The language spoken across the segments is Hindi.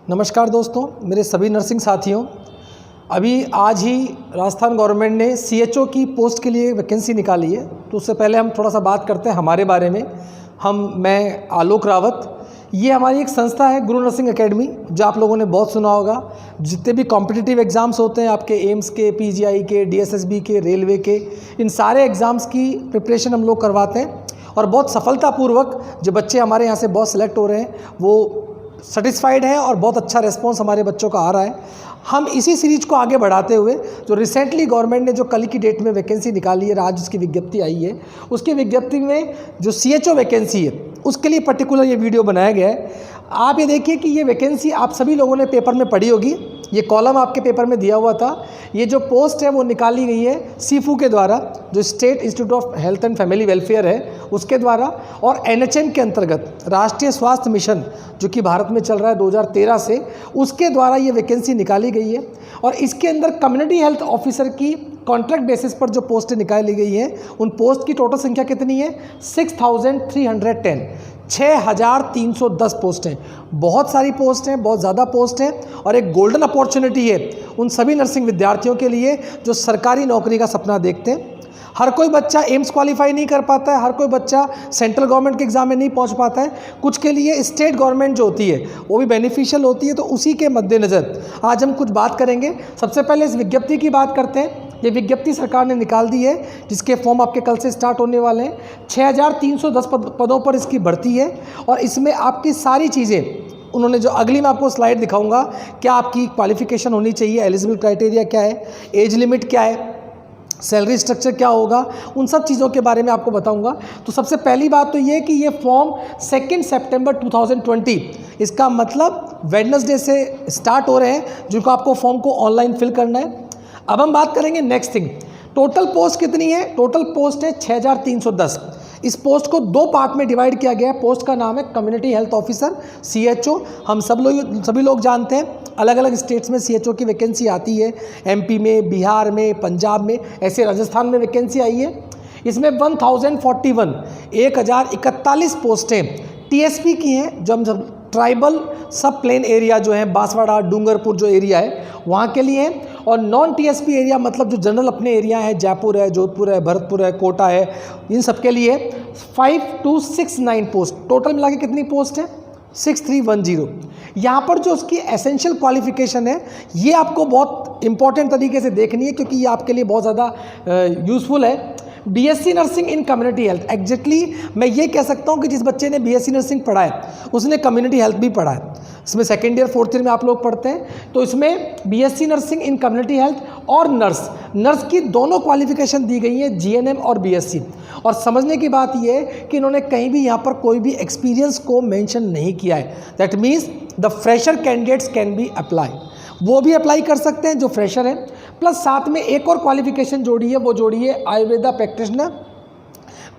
नमस्कार दोस्तों, मेरे सभी नर्सिंग साथियों। अभी आज ही राजस्थान गवर्नमेंट ने सीएचओ की पोस्ट के लिए वैकेंसी निकाली है। तो उससे पहले हम थोड़ा सा बात करते हैं हमारे बारे में। मैं आलोक रावत। ये हमारी एक संस्था है गुरु नर्सिंग एकेडमी, जो आप लोगों ने बहुत सुना होगा। जितने भी कॉम्पिटिटिव एग्ज़ाम्स होते हैं आपके एम्स के, पीजीआई के, डीएसएसबी के, रेलवे के, इन सारे एग्ज़ाम्स की प्रिपरेशन हम लोग करवाते हैं। और बहुत सफलतापूर्वक जो बच्चे हमारे यहाँ से बहुत सिलेक्ट हो रहे हैं वो सेटिस्फाइड है और बहुत अच्छा रिस्पांस हमारे बच्चों का आ रहा है। हम इसी सीरीज को आगे बढ़ाते हुए जो रिसेंटली गवर्नमेंट ने जो कल की डेट में वैकेंसी निकाली है, आज उसकी विज्ञप्ति आई है, उसकी विज्ञप्ति में जो सीएचओ वैकेंसी है उसके लिए पर्टिकुलर ये वीडियो बनाया गया है। आप ये देखिए कि ये वैकेंसी आप सभी लोगों ने पेपर में पढ़ी होगी। ये कॉलम आपके पेपर में दिया हुआ था। ये जो पोस्ट है वो निकाली गई है सीफू के द्वारा, जो state institute of health and family welfare है उसके द्वारा, और एनएचएम के अंतर्गत राष्ट्रीय स्वास्थ्य मिशन जो कि भारत में चल रहा है 2013 से, उसके द्वारा ये वैकेंसी निकाली गई है। और इसके अंदर कम्युनिटी हेल्थ ऑफिसर की कॉन्ट्रैक्ट बेसिस पर जो पोस्टें निकाली गई हैं, उन पोस्ट की टोटल संख्या कितनी है? 6310, 6310 पोस्ट हैं। बहुत सारी पोस्ट हैं, बहुत ज़्यादा पोस्ट हैं, और एक गोल्डन अपॉर्चुनिटी है उन सभी नर्सिंग विद्यार्थियों के लिए जो सरकारी नौकरी का सपना देखते हैं। हर कोई बच्चा एम्स क्वालिफाई नहीं कर पाता है, हर कोई बच्चा सेंट्रल गवर्नमेंट के एग्ज़ाम में नहीं पहुंच पाता है। कुछ के लिए स्टेट गवर्नमेंट जो होती है वो भी बेनिफिशियल होती है। तो उसी के मद्देनज़र आज हम कुछ बात करेंगे। सबसे पहले इस विज्ञप्ति की बात करते हैं। ये विज्ञप्ति सरकार ने निकाल दी है, जिसके फॉर्म आपके कल से स्टार्ट होने वाले हैं। 6310 पदों पर इसकी भर्ती है, और इसमें आपकी सारी चीज़ें उन्होंने जो अगली मैं आपको स्लाइड दिखाऊंगा, क्या आपकी क्वालिफिकेशन होनी चाहिए, एलिजिबल क्राइटेरिया क्या है, एज लिमिट क्या है, सैलरी स्ट्रक्चर क्या होगा, उन सब चीज़ों के बारे में आपको बताऊंगा। तो सबसे पहली बात तो ये कि ये फॉर्म 2 सितंबर 2020, इसका मतलब वेडनेसडे से स्टार्ट हो रहे हैं, जिनको आपको फॉर्म को ऑनलाइन फिल करना है। अब हम बात करेंगे नेक्स्ट थिंग, टोटल पोस्ट कितनी है? टोटल पोस्ट है 6310। इस पोस्ट को दो पार्ट में डिवाइड किया गया है। पोस्ट का नाम है कम्युनिटी हेल्थ ऑफिसर, सीएचओ। हम सभी लोग जानते हैं अलग अलग स्टेट्स में सीएचओ की वैकेंसी आती है। एमपी में, बिहार में, पंजाब में, ऐसे राजस्थान में वैकेंसी आई है। इसमें 1041 पोस्टें टीएसपी की हैं, जो हम सब ट्राइबल सब प्लेन एरिया जो है, बांसवाड़ा, डूंगरपुर जो एरिया है वहाँ के लिए है। और नॉन टीएसपी एरिया मतलब जो जनरल अपने एरिया है, जयपुर है, जोधपुर है, भरतपुर है, कोटा है, इन सब के लिए 5269 पोस्ट। टोटल मिला के कितनी पोस्ट है? 6310। यहाँ पर जो उसकी एसेंशियल क्वालिफिकेशन है ये आपको बहुत इंपॉर्टेंट तरीके से देखनी है, क्योंकि ये आपके लिए बहुत ज़्यादा यूज़फुल है। बीएससी नर्सिंग इन कम्युनिटी हेल्थ। एग्जैक्टली मैं ये कह सकता हूँ कि जिस बच्चे ने बीएससी नर्सिंग पढ़ा है उसने कम्युनिटी हेल्थ भी पढ़ा है। इसमें सेकेंड ईयर फोर्थ ईयर में आप लोग पढ़ते हैं। तो इसमें बीएससी नर्सिंग इन कम्युनिटी हेल्थ और नर्स की दोनों क्वालिफिकेशन दी गई है, जीएनएम और बीएससी। और समझने की बात यह है कि इन्होंने कहीं भी यहाँ पर कोई भी एक्सपीरियंस को मेंशन नहीं किया है। That means the fresher candidates can be apply, वो भी अप्लाई कर सकते हैं जो फ्रेशर हैं। प्लस साथ में एक और क्वालिफिकेशन जोड़ी है, वो जोड़ी है Ayurveda practitioner,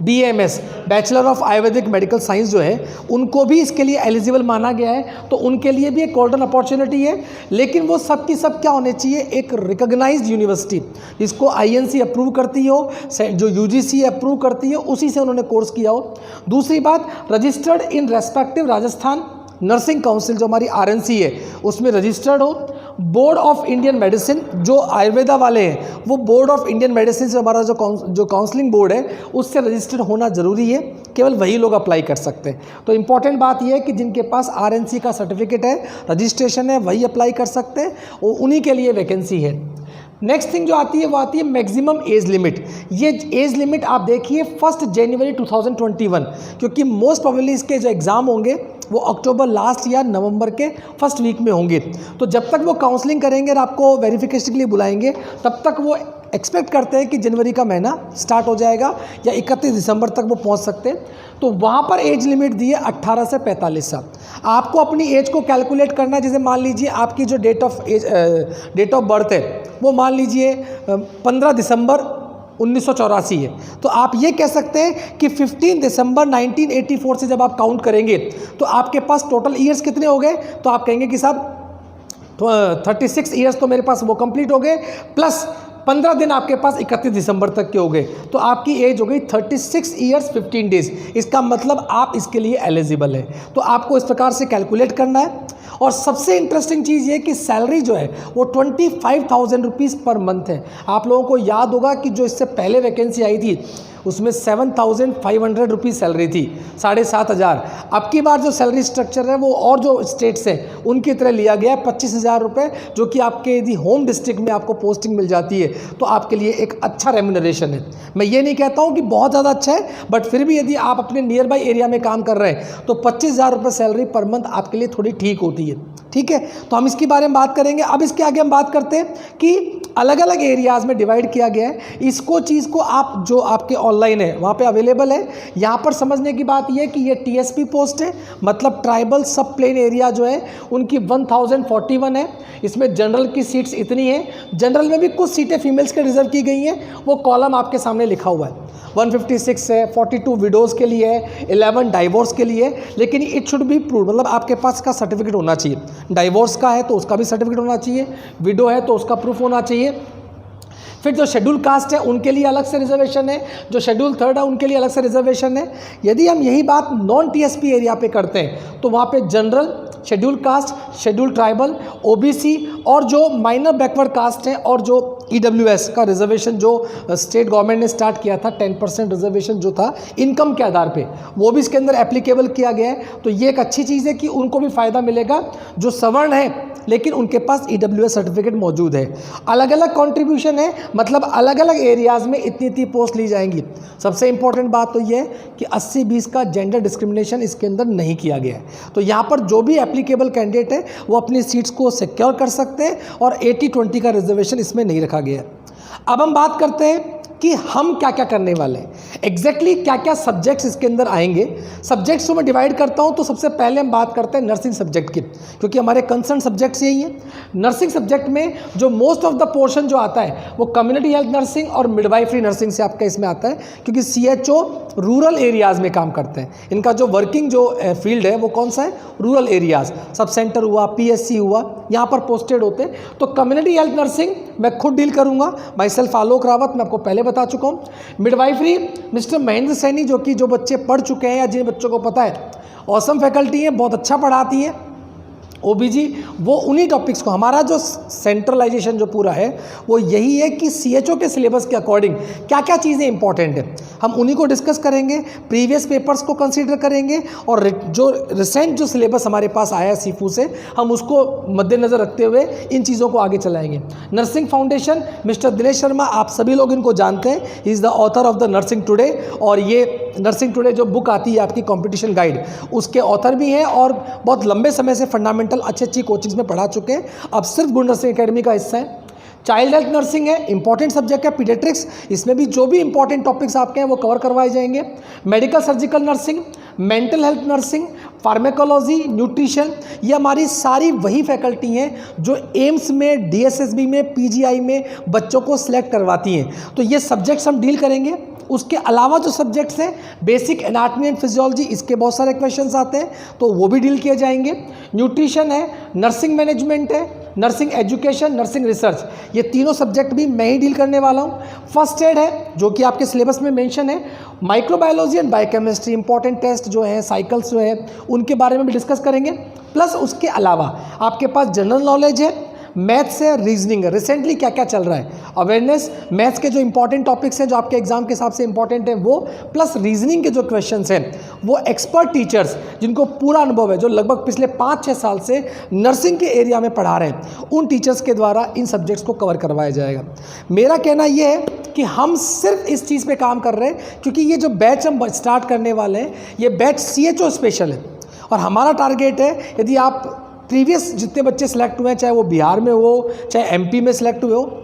BAMS, bachelor of Ayurvedic medical science जो है, उनको भी इसके लिए एलिजिबल माना गया है। तो उनके लिए भी एक गोल्डन अपॉर्चुनिटी है। लेकिन वो सब की सब क्या होने चाहिए? एक रिकॉग्नाइज्ड यूनिवर्सिटी, जिसको INC अप्रूव करती हो, जो UGC अप्रूव करती हो, उसी से उन्होंने कोर्स किया हो। दूसरी बात, registered in respective Rajasthan nursing council जो हमारी RNC है उसमें रजिस्टर्ड हो। बोर्ड ऑफ इंडियन मेडिसिन, जो आयुर्वेदा वाले हैं वो बोर्ड ऑफ इंडियन मेडिसिन से हमारा जो काउंसलिंग बोर्ड है उससे रजिस्टर्ड होना ज़रूरी है। केवल वही लोग अप्लाई कर सकते हैं। तो इंपॉर्टेंट बात यह है कि जिनके पास RNC का सर्टिफिकेट है, रजिस्ट्रेशन है, वही अप्लाई कर सकते हैं, और उन्हीं के लिए वैकेंसी है। नेक्स्ट थिंग जो आती है वो आती है मैक्सिमम एज लिमिट। ये एज लिमिट आप देखिए 1 जनवरी 2021, क्योंकि मोस्ट प्रोबेबली इसके जो एग्ज़ाम होंगे वो अक्टूबर लास्ट या नवंबर के फर्स्ट वीक में होंगे। तो जब तक वो काउंसलिंग करेंगे और आपको वेरिफिकेशन के लिए बुलाएंगे, तब तक वो एक्सपेक्ट करते हैं कि जनवरी का महीना स्टार्ट हो जाएगा या 31 दिसंबर तक वो पहुंच सकते हैं। तो वहाँ पर एज लिमिट दी है 18 से 45 साल। आपको अपनी एज को कैलकुलेट करना है। जैसे मान लीजिए आपकी जो डेट ऑफ बर्थ है वो मान लीजिए 15 दिसंबर 1984 है, तो आप ये कह सकते हैं कि 15 दिसंबर 1984 से जब आप काउंट करेंगे तो आपके पास टोटल ईयर्स कितने हो गए? तो आप कहेंगे कि साहब 36 ईयर्स तो मेरे पास वो कंप्लीट हो गए, प्लस 15 दिन आपके पास 31 दिसंबर तक के हो गए, तो आपकी एज हो गई 36 ईयर्स 15 डेज। इसका मतलब आप इसके लिए एलिजिबल है। तो आपको इस प्रकार से कैलकुलेट करना है। और सबसे इंटरेस्टिंग चीज़ ये कि सैलरी जो है वो 25,000 रुपीज़ पर मंथ है। आप लोगों को याद होगा कि जो इससे पहले वैकेंसी आई थी उसमें 7,500 रुपीज़ सैलरी थी, 7,500। अब की बार जो सैलरी स्ट्रक्चर है वो और जो स्टेट्स हैं उनकी तरह लिया गया है, 25,000 रुपये, जो कि आपके यदि होम डिस्ट्रिक्ट में आपको पोस्टिंग मिल जाती है तो आपके लिए एक अच्छा रेम्यूनरेशन है। मैं ये नहीं कहता हूँ कि बहुत ज़्यादा अच्छा है, बट फिर भी यदि आप अपने नियर बाई एरिया में काम कर रहे हैं तो 25,000 रुपये सैलरी पर मंथ आपके लिए थोड़ी ठीक होती है। ठीक है, तो हम इसके बारे में बात करेंगे। अब इसके आगे हम बात करते हैं कि अलग अलग एरियाज़ में डिवाइड किया गया है। इसको चीज़ को आप जो आपके ऑनलाइन है वहाँ पे अवेलेबल है। यहाँ पर समझने की बात यह है कि ये टीएसपी पोस्ट है, मतलब ट्राइबल सब प्लेन एरिया जो है उनकी 1041 है। इसमें जनरल की सीट्स इतनी है, जनरल में भी कुछ सीटें फीमेल्स के रिजर्व की गई हैं, वो कॉलम आपके सामने लिखा हुआ है। 156 है, 42 विडोज़ के लिए है, 11 डाइवोर्स के लिए, लेकिन इट शुड बी प्रूव, मतलब आपके पास का सर्टिफिकेट होना चाहिए। डाइवोर्स का है तो उसका भी सर्टिफिकेट होना चाहिए, विडो है तो उसका प्रूफ होना चाहिए। फिर जो शेड्यूल कास्ट है उनके लिए अलग से रिजर्वेशन है, जो शेड्यूल थर्ड है उनके लिए अलग से रिजर्वेशन है। यदि हम यही बात नॉन टीएसपी एरिया पे करते हैं तो वहाँ पे general, schedule caste, schedule tribal, OBC और जो माइनर बैकवर्ड कास्ट है और जो ईडब्ल्यूएस का रिजर्वेशन जो स्टेट गवर्नमेंट ने स्टार्ट किया था 10% रिजर्वेशन जो था इनकम के आधार पे, वो भी इसके अंदर एप्लीकेबल किया गया है। तो ये एक अच्छी चीज़ है कि उनको भी फ़ायदा मिलेगा जो सवर्ण है लेकिन उनके पास ईडब्ल्यूएस सर्टिफिकेट मौजूद है। अलग अलग कंट्रीब्यूशन है, मतलब अलग अलग एरियाज़ में इतनी इतनी पोस्ट ली जाएंगी। सबसे इंपॉर्टेंट बात तो ये है कि 80-20 का जेंडर डिस्क्रिमिनेशन इसके अंदर नहीं किया गया है। तो यहाँ पर जो भी एप्लीकेबल कैंडिडेट है वो अपनी सीट्स को सिक्योर कर सकते हैं और 80-20 का रिजर्वेशन इसमें नहीं रखा गया है। अब हम बात करते हैं कि हम क्या क्या करने वाले हैं, एग्जैक्टली क्या क्या सब्जेक्ट्स इसके अंदर आएंगे। सब्जेक्ट्स को मैं डिवाइड करता हूं तो सबसे पहले हम बात करते हैं नर्सिंग सब्जेक्ट की, क्योंकि हमारे कंसर्न सब्जेक्ट्स यही हैं। नर्सिंग सब्जेक्ट में जो मोस्ट ऑफ द पोर्शन जो आता है वो कम्युनिटी हेल्थ नर्सिंग और मिडवाइफरी नर्सिंग से आपका इसमें आता है, क्योंकि सीएचओ रूरल एरियाज़ में काम करते हैं। इनका जो वर्किंग जो फील्ड है वो कौन सा है, रूरल एरियाज़, सब सेंटर हुआ, पीएससी हुआ, यहाँ पर पोस्टेड होते हैं। तो कम्युनिटी हेल्थ नर्सिंग मैं खुद डील करूँगा, माई सेल्फ आलोक रावत, मैं आपको पहले बता चुका हूँ। मिडवाइफरी मिस्टर महेंद्र सैनी, जो बच्चे पढ़ चुके हैं या जिन बच्चों को पता है, ऑसम फैकल्टी है, बहुत अच्छा पढ़ाती है। ओबीजी वो उन्हीं टॉपिक्स को, हमारा जो सेंट्रलाइजेशन जो पूरा है वो यही है कि सीएचओ के सिलेबस के अकॉर्डिंग क्या क्या चीज़ें इंपॉर्टेंट है हम उन्हीं को डिस्कस करेंगे, प्रीवियस पेपर्स को कंसीडर करेंगे और जो रिसेंट जो सिलेबस हमारे पास आया है सीफू से हम उसको मद्देनज़र रखते हुए इन चीज़ों को आगे चलाएंगे। Nursing foundation mister Dinesh Sharma, आप सभी लोग इनको जानते हैं, he is the author of the nursing today, और ये नर्सिंग टुडे जो बुक आती है आपकी कॉम्पिटिशन गाइड उसके ऑथर भी हैं और बहुत लंबे समय से फंडामेंटल अच्छी अच्छी कोचिंग्स में पढ़ा चुके हैं, अब सिर्फ गुड नर्सिंग एकेडमी का हिस्सा है। चाइल्ड हेल्थ नर्सिंग है, इंपॉर्टेंट सब्जेक्ट है, पीडियाट्रिक्स, इसमें भी जो भी इंपॉर्टेंट टॉपिक्स आपके हैं वो कवर करवाए जाएंगे। Medical surgical nursing, mental health nursing, pharmacology, nutrition, ये हमारी सारी वही फैकल्टी हैं जो एम्स में, डीएसएसबी में, पीजीआई में बच्चों को सिलेक्ट करवाती हैं। तो ये सब्जेक्ट्स हम डील करेंगे। उसके अलावा जो सब्जेक्ट्स हैं, बेसिक एनाटॉमी एंड फिजियोलॉजी, इसके बहुत सारे क्वेश्चंस आते हैं तो वो भी डील किए जाएंगे। न्यूट्रिशन है, नर्सिंग मैनेजमेंट है, नर्सिंग एजुकेशन, नर्सिंग रिसर्च, ये तीनों सब्जेक्ट भी मैं ही डील करने वाला हूँ। फर्स्ट एड है जो कि आपके सिलेबस में मेंशन है, microbiology and biochemistry, important test जो है, साइकिल्स जो है उनके बारे में भी डिस्कस करेंगे। प्लस उसके अलावा आपके पास जनरल नॉलेज है, मैथ्स है, रीजनिंग है, रिसेंटली क्या क्या चल रहा है, अवेयरनेस, मैथ्स के जो इंपॉर्टेंट टॉपिक्स हैं जो आपके एग्जाम के हिसाब से इंपॉर्टेंट है वो, प्लस रीजनिंग के जो क्वेश्चंस हैं वो एक्सपर्ट टीचर्स जिनको पूरा अनुभव है, जो लगभग पिछले 5-6 साल से नर्सिंग के एरिया में पढ़ा रहे हैं, उन टीचर्स के द्वारा इन सब्जेक्ट्स को कवर करवाया जाएगा। मेरा कहना यह है कि हम सिर्फ इस चीज़ पर काम कर रहे हैं क्योंकि ये जो बैच हम स्टार्ट करने वाले हैं ये बैच सीएचओ स्पेशल है और हमारा टारगेट है, यदि आप प्रीवियस जितने बच्चे सेलेक्ट हुए हैं, चाहे वो बिहार में हो चाहे एमपी में सेलेक्ट हुए हो,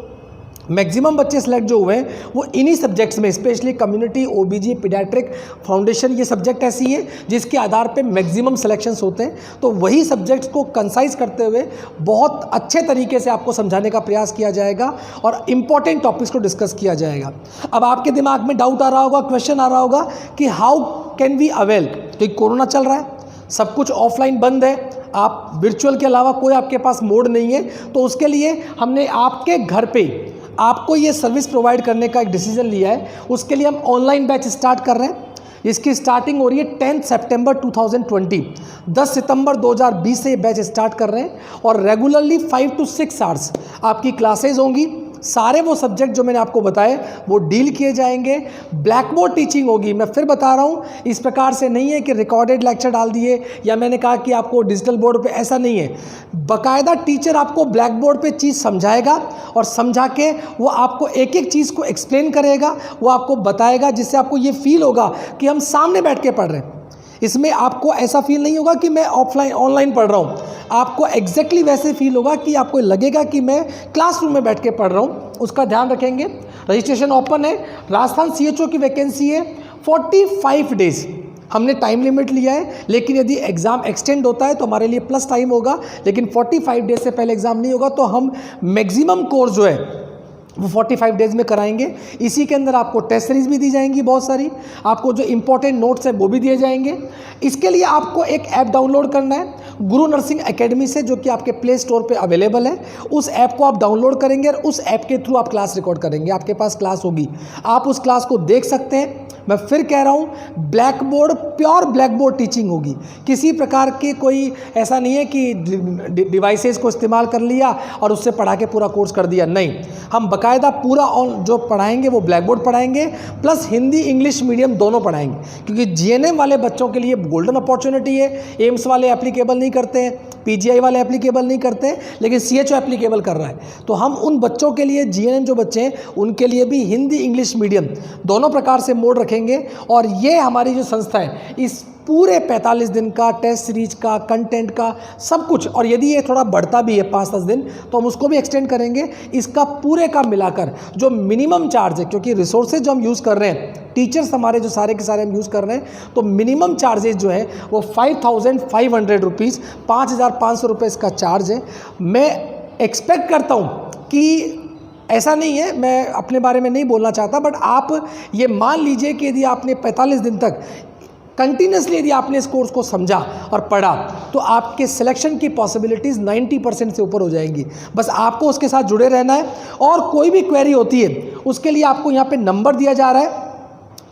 मैक्सिमम बच्चे सेलेक्ट जो हुए हैं वो इन्हीं सब्जेक्ट्स में, स्पेशली कम्युनिटी, ओबीजी, पीडियाट्रिक, फाउंडेशन, ये सब्जेक्ट ऐसी है जिसके आधार पे मैक्सिमम सिलेक्शंस होते हैं। तो वही सब्जेक्ट्स को कंसाइज करते हुए बहुत अच्छे तरीके से आपको समझाने का प्रयास किया जाएगा और इम्पॉर्टेंट टॉपिक्स को डिस्कस किया जाएगा। अब आपके दिमाग में डाउट आ रहा होगा, क्वेश्चन आ रहा होगा कि हाउ कैन वी अवेल, क्योंकि कोरोना चल रहा है, सब कुछ ऑफलाइन बंद है, आप वर्चुअल के अलावा कोई आपके पास मोड नहीं है, तो उसके लिए हमने आपके घर पे आपको ये सर्विस प्रोवाइड करने का एक डिसीजन लिया है, उसके लिए हम ऑनलाइन बैच स्टार्ट कर रहे हैं। इसकी स्टार्टिंग हो रही है 10 सितंबर 2020, 10 सितंबर 2020 से ये बैच स्टार्ट कर रहे हैं और रेगुलरली 5 to 6 आवर्स आपकी क्लासेज होंगी। सारे वो सब्जेक्ट जो मैंने आपको बताए वो डील किए जाएंगे। ब्लैक बोर्ड टीचिंग होगी। मैं फिर बता रहा हूँ, इस प्रकार से नहीं है कि रिकॉर्डेड लेक्चर डाल दिए या मैंने कहा कि आपको डिजिटल बोर्ड पे, ऐसा नहीं है। बाकायदा टीचर आपको ब्लैक बोर्ड पे चीज़ समझाएगा और समझा के वो आपको एक एक चीज़ को एक्सप्लेन करेगा, वो आपको बताएगा, जिससे आपको ये फील होगा कि हम सामने बैठ के पढ़ रहे हैं। इसमें आपको ऐसा फील नहीं होगा कि मैं ऑफलाइन ऑनलाइन पढ़ रहा हूँ। आपको एग्जैक्टली वैसे फील होगा कि आपको लगेगा कि मैं क्लासरूम में बैठ के पढ़ रहा हूँ। उसका ध्यान रखेंगे। रजिस्ट्रेशन ओपन है। राजस्थान CHO की वैकेंसी है 45 डेज। हमने टाइम लिमिट लिया है, लेकिन यदि एग्ज़ाम एक्सटेंड होता है तो हमारे लिए प्लस टाइम होगा, लेकिन 45 डेज से पहले एग्ज़ाम नहीं होगा। तो हम मैक्सिमम कोर्स जो है वो 45 डेज़ में कराएंगे। इसी के अंदर आपको टेस्ट सीरीज भी दी जाएंगी बहुत सारी, आपको जो इंपॉर्टेंट नोट्स हैं वो भी दिए जाएंगे। इसके लिए आपको एक ऐप डाउनलोड करना है गुरु नर्सिंग एकेडमी से, जो कि आपके प्ले स्टोर पे अवेलेबल है। उस ऐप को आप डाउनलोड करेंगे और उस ऐप के थ्रू आप क्लास रिकॉर्ड करेंगे। आपके पास क्लास होगी, आप उस क्लास को देख सकते हैं। मैं फिर कह रहा हूँ, black board, pure black board teaching होगी। किसी प्रकार के कोई ऐसा नहीं है कि डिवाइसेस को इस्तेमाल कर लिया और उससे पढ़ा के पूरा कोर्स कर दिया, नहीं। हम बाकायदा पूरा जो पढ़ाएंगे वो ब्लैक बोर्ड पढ़ाएंगे, प्लस हिंदी इंग्लिश मीडियम दोनों पढ़ाएंगे, क्योंकि GNM वाले बच्चों के लिए गोल्डन अपॉर्चुनिटी है। एम्स वाले एप्लीकेबल नहीं करते हैं, PGI वाले एप्लीकेबल नहीं करते हैं, लेकिन CHO एप्लीकेबल कर रहा है। तो हम उन बच्चों के लिए, GNM जो बच्चे हैं उनके लिए भी हिंदी इंग्लिश मीडियम दोनों प्रकार से मोड रखेंगे। और ये हमारी जो संस्था है, इस पूरे 45 दिन का टेस्ट सीरीज का, कंटेंट का, सब कुछ, और यदि ये थोड़ा बढ़ता भी है 5-10 दिन तो हम उसको भी एक्सटेंड करेंगे। इसका पूरे का मिलाकर जो मिनिमम चार्ज है, क्योंकि रिसोर्सेज जो हम यूज़ कर रहे हैं, टीचर्स हमारे जो सारे के सारे हम यूज़ कर रहे हैं, तो मिनिमम चार्जेज जो है वो 5500 रुपीज़, 5500 रुपये इसका चार्ज है। मैं एक्सपेक्ट करता हूँ कि ऐसा नहीं है, मैं अपने बारे में नहीं बोलना चाहता, बट आप ये मान लीजिए कि यदि आपने 45 दिन तक कंटिन्यूसली यदि आपने इस कोर्स को समझा और पढ़ा, तो आपके सिलेक्शन की पॉसिबिलिटीज़ 90% से ऊपर हो जाएंगी। बस आपको उसके साथ जुड़े रहना है। और कोई भी क्वेरी होती है उसके लिए आपको यहाँ पे नंबर दिया जा रहा है,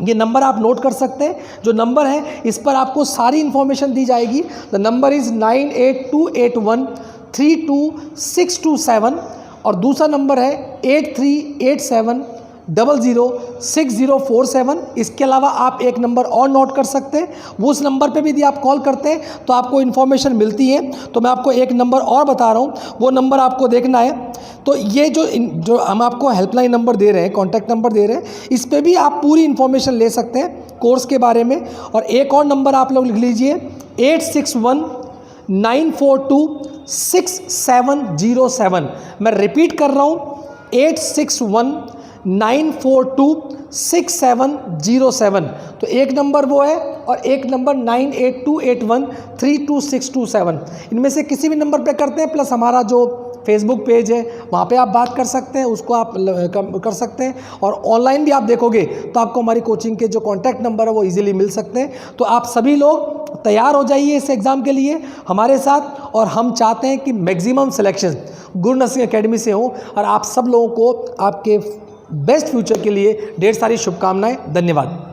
ये नंबर आप नोट कर सकते हैं। जो नंबर है इस पर आपको सारी इन्फॉर्मेशन दी जाएगी। द नंबर इज़ 9828132627 और दूसरा नंबर है 8387006047। इसके अलावा आप एक नंबर और नोट कर सकते हैं। वो उस नंबर पे भी यदि आप कॉल करते हैं तो आपको इन्फॉर्मेशन मिलती है। तो मैं आपको एक नंबर और बता रहा हूँ, वो नंबर आपको देखना है। तो ये जो हम आपको हेल्पलाइन नंबर दे रहे हैं, कॉन्टैक्ट नंबर दे रहे हैं, इस पर भी आप पूरी इन्फॉर्मेशन ले सकते हैं कोर्स के बारे में। और एक और नंबर आप लोग लिख लीजिए 8619426707। मैं रिपीट कर रहा हूँ 8619426707। तो एक नंबर वो है और एक नंबर 9828132627। इनमें से किसी भी नंबर पे करते हैं, प्लस हमारा जो फेसबुक पेज है वहाँ पे आप बात कर सकते हैं, उसको आप कर सकते हैं। और ऑनलाइन भी आप देखोगे तो आपको हमारी कोचिंग के जो कॉन्टैक्ट नंबर है वो इजीली मिल सकते हैं। तो आप सभी लोग तैयार हो जाइए इस एग्ज़ाम के लिए हमारे साथ। और हम चाहते हैं कि मैक्सिमम सिलेक्शन गुरु नर्सिंग एकेडमी से हो और आप सब लोगों को आपके बेस्ट फ्यूचर के लिए ढेर सारी शुभकामनाएं। धन्यवाद।